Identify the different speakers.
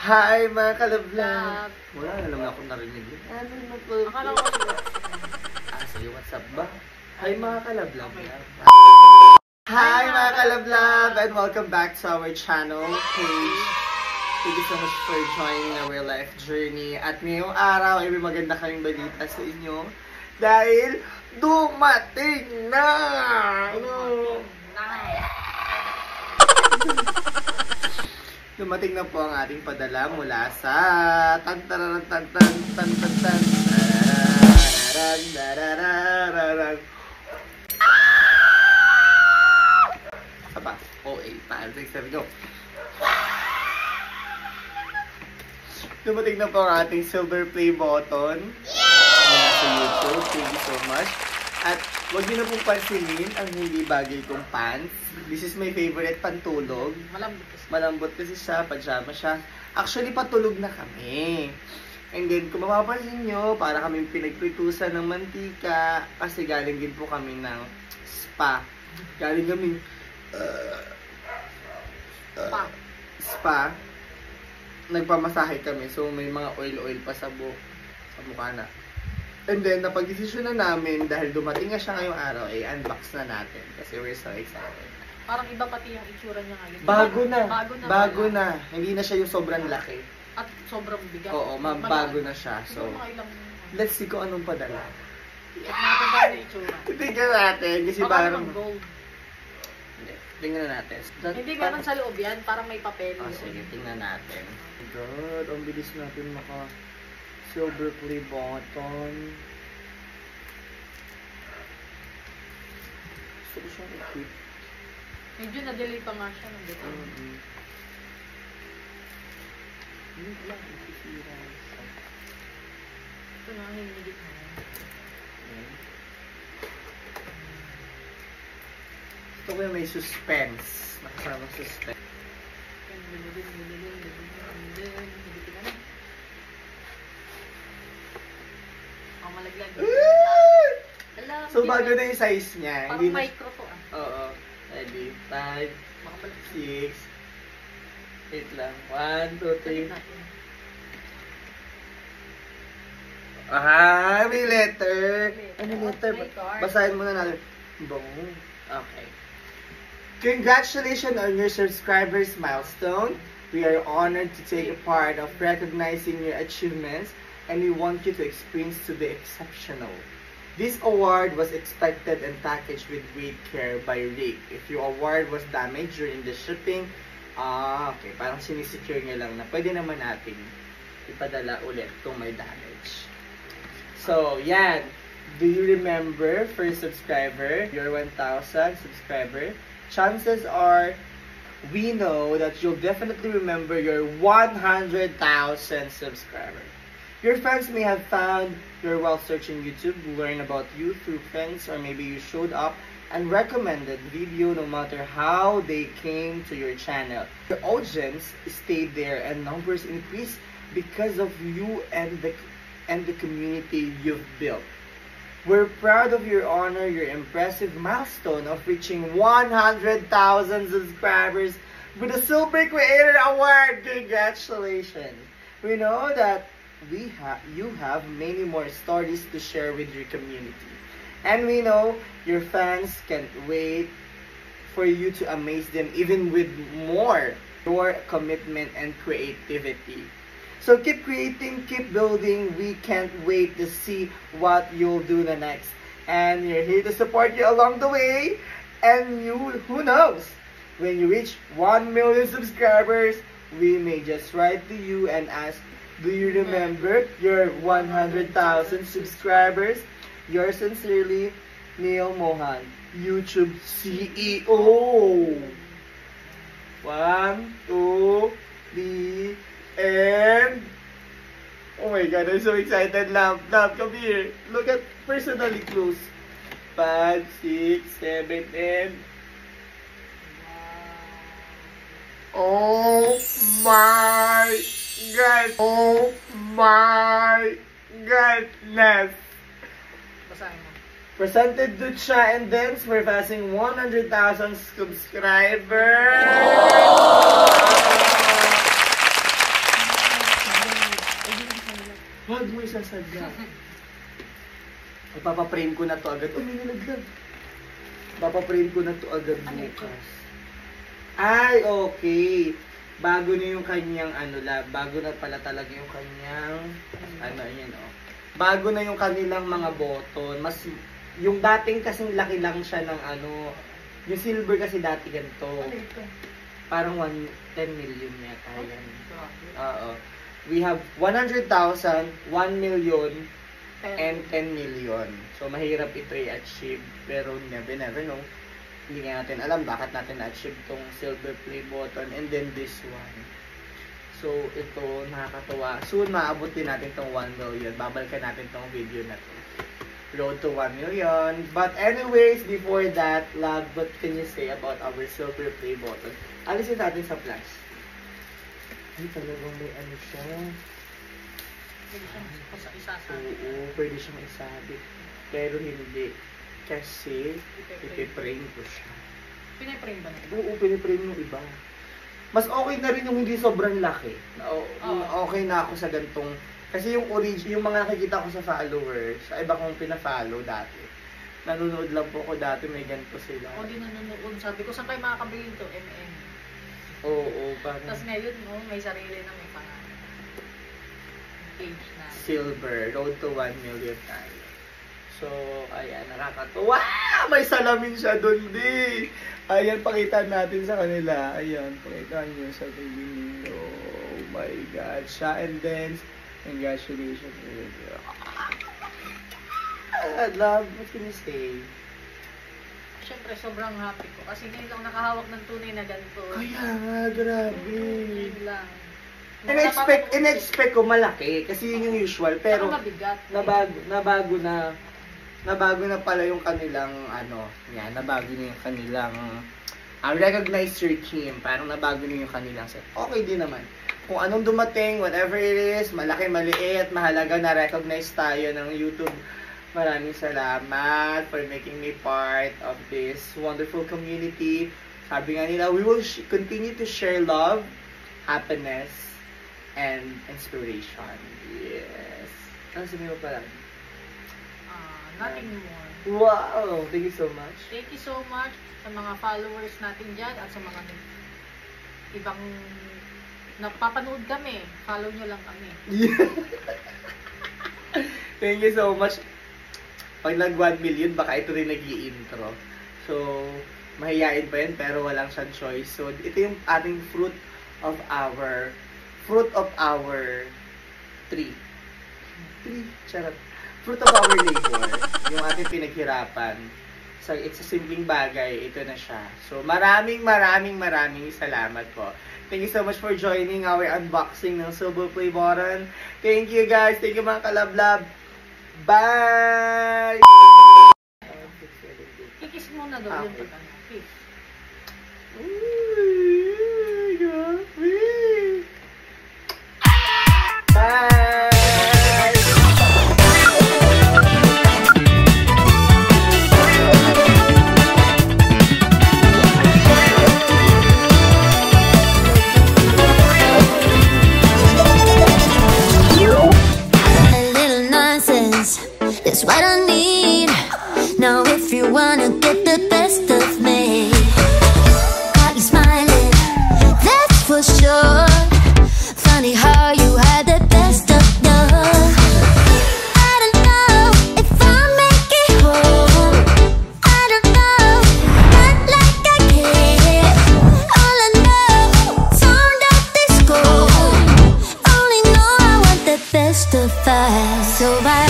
Speaker 1: Hi mga kalablag! Wala na naman ako narinig. Ano mo po?
Speaker 2: Akala ko
Speaker 1: Sa'yo, what's up ba? Hi mga kalablag! Hi mga kalablag! And welcome back to our channel page. Thank you so much for joining our life journey. At ngayong araw, ay may maganda kaming balita sa inyo. Dahil dumating na! Dumating na po ang ating padala mula sa Sapa? OA, 5, 6, 7, go! Dumating na po ang ating silver play button mula sa YouTube. Thank you so much. At huwag niyo na pong pansinin ang hindi bagay kong pants. This is my favorite pantulog. Malambot kasi siya, pajama siya. Actually, patulog na kami. And then, kung mapapansin nyo, para kami pinagpritusan ng mantika. Kasi galing din po kami ng spa. Galing kami spa. Nagpamasahe kami. So, may mga oil-oil pa sa mukha na. And then, napag-desisyon na namin dahil dumating na siya ngayong araw, unbox na natin. Kasi we're so excited.
Speaker 2: Parang iba pati yung itsura niya ngayon.
Speaker 1: Bago na. Hindi na siya yung sobrang laki.
Speaker 2: At sobrang bigat.
Speaker 1: Oo, bago na siya. So, let's see kung anong padala.
Speaker 2: At natin ba yung itsura?
Speaker 1: Tingnan natin. Kasi parang
Speaker 2: gold.
Speaker 1: Hindi. Tingnan natin.
Speaker 2: Hindi meron sa loob yan. Parang may papel.
Speaker 1: Sige, tingnan natin. God, ang bilis natin silver play button. Gusto ko siyang i-keep.
Speaker 2: Medyo na-delay pa nga siya ng dito.
Speaker 1: Hindi lang, isisira.
Speaker 2: Ito na, hinigit na.
Speaker 1: Ito ko yung may suspense. Nakasama suspense. So, bago na yung size niya.
Speaker 2: Parang micro to
Speaker 1: Oo. Ready? 5, 6, 8 lang. 1, 2, 3. May letter. Ano letter? Basahin muna natin. Okay. Congratulations on your subscribers milestone. We are honored to take a part of recognizing your achievements, and we want you to experience to be exceptional. This award was expected and packaged with great care by Rick. If your award was damaged during the shipping, okay, parang sinisecure niya lang na pwede naman natin ipadala ulit kung may damage. So, yan. Do you remember, first subscriber, your 1,000 subscriber? Chances are, we know that you'll definitely remember your 100,000 subscriber. Your friends may have found you while searching YouTube, learn about you through friends, or maybe you showed up and recommended video no matter how they came to your channel. Your audience stayed there and numbers increased because of you and the community you've built. We're proud of your honor, your impressive milestone of reaching 100,000 subscribers with the Silver Creator Award. Congratulations! We know that you have many more stories to share with your community. And we know your fans can't wait for you to amaze them even with more your commitment and creativity. So keep creating, keep building. We can't wait to see what you'll do the next. And we're here to support you along the way. And who knows, when you reach 1 million subscribers, we may just write to you and ask, do you remember your 100,000 subscribers? Yours sincerely, Neil Mohan, YouTube CEO. 1, 2, 3, and... Oh my God, I'm so excited. Love, come here. Look at personally close. 5, 6, 7, and... Oh my God! Oh my goodness!
Speaker 2: Basahin mo.
Speaker 1: Presented to Cha and Dance for passing 100,000 subscribers! sadya. Ipapaprame ko na to agad. Oh, may nalaglag. Ipapaprame ko na to agad bukas. Ay, okay. Bago na yung kanyang bago na pala talaga yung kanyang yun oh. Bago na yung kanilang mga button. Mas yung dating kasing laki lang siya ng yung silver kasi dati ganito. Parang 10 million yata yan. Oo. We have 100,000, 1 million, and 10 million. So mahirap ito i-achieve pero never know. Hindi nga natin alam bakit natin na-achieve tong silver play button and then this one. So, ito, nakakatawa. Soon, maabot din natin tong 1 million. Babalikan natin tong video na to. Road to 1 million. But anyways, before that, love, what can you say about our silver play button? Alisin natin sa flash. Ay, talagang may siya.
Speaker 2: Pwede siyang isasabi.
Speaker 1: Oo, pwede siyang isabi. Pero hindi. Kasi, ipiprame ko siya.
Speaker 2: Piniprame ba na iba?
Speaker 1: Oo, piniprame yung iba. Mas okay na rin yung hindi sobrang laki. Okay na ako sa gantong... Kasi yung yung mga nakikita ko sa followers, sa iba kong pina-follow dati. Nanonood lang po ako dati, may ganito sila.
Speaker 2: Ako din nanonood. Sabi ko, saan kayo makakabili ito? MM.
Speaker 1: Oo, parang...
Speaker 2: Tapos ngayon, may sarili na may page na.
Speaker 1: Silver, road to 1 million tayo. So, ayan, nakakatuwa. May salamin siya doon, di. Ayan, pakita natin sa kanila. Ayan, pakita nyo sa tingin. Oh my God. Siya and then, congratulations. Love, what can you say?
Speaker 2: Siyempre, sobrang happy ko. Kasi ngayon lang nakahawak ng tunay na ganito.
Speaker 1: Kaya nga, grabe.
Speaker 2: Ngayon lang.
Speaker 1: In-expect ko malaki. Kasi yun yung usual. Pero,
Speaker 2: mabigat.
Speaker 1: nabago na pala yung kanilang nabago na yung kanilang recognize your team, parang nabago na yung kanilang set. Okay din naman. Kung anong dumating, whatever it is, malaki, maliit, mahalaga na recognize tayo ng YouTube. Maraming salamat for making me part of this wonderful community. Sabi nga nila, we will continue to share love, happiness, and inspiration. Yes. Ano sabi mo pala?
Speaker 2: Nothing more.
Speaker 1: Wow! Thank you so much.
Speaker 2: Thank you so much sa mga followers natin dyan at sa mga ibang napapanood kami. Follow nyo lang kami.
Speaker 1: Thank you so much. Pag nag 1 million, baka ito rin nag-i-intro. So, mahihain pa yan pero walang siyang choice. So, ito yung ating fruit of our tree. Charot. Fruit of our labor, yung ating pinaghirapan. So, it's a simpleng bagay. Ito na siya. So, maraming salamat po. Thank you so much for joining our unboxing ng Silver Play Button. Thank you guys. Thank you mga kalablab. Bye!
Speaker 2: Kikis muna daw yung pag kiss.
Speaker 1: Bye!
Speaker 3: That's what I need. Now if you wanna get the best of me, got you smiling, that's for sure. Funny how you had the best of love. I don't know if I'll make it home. I don't know, not like I care. All I know, sound of disco. Only know I want the best of us. So I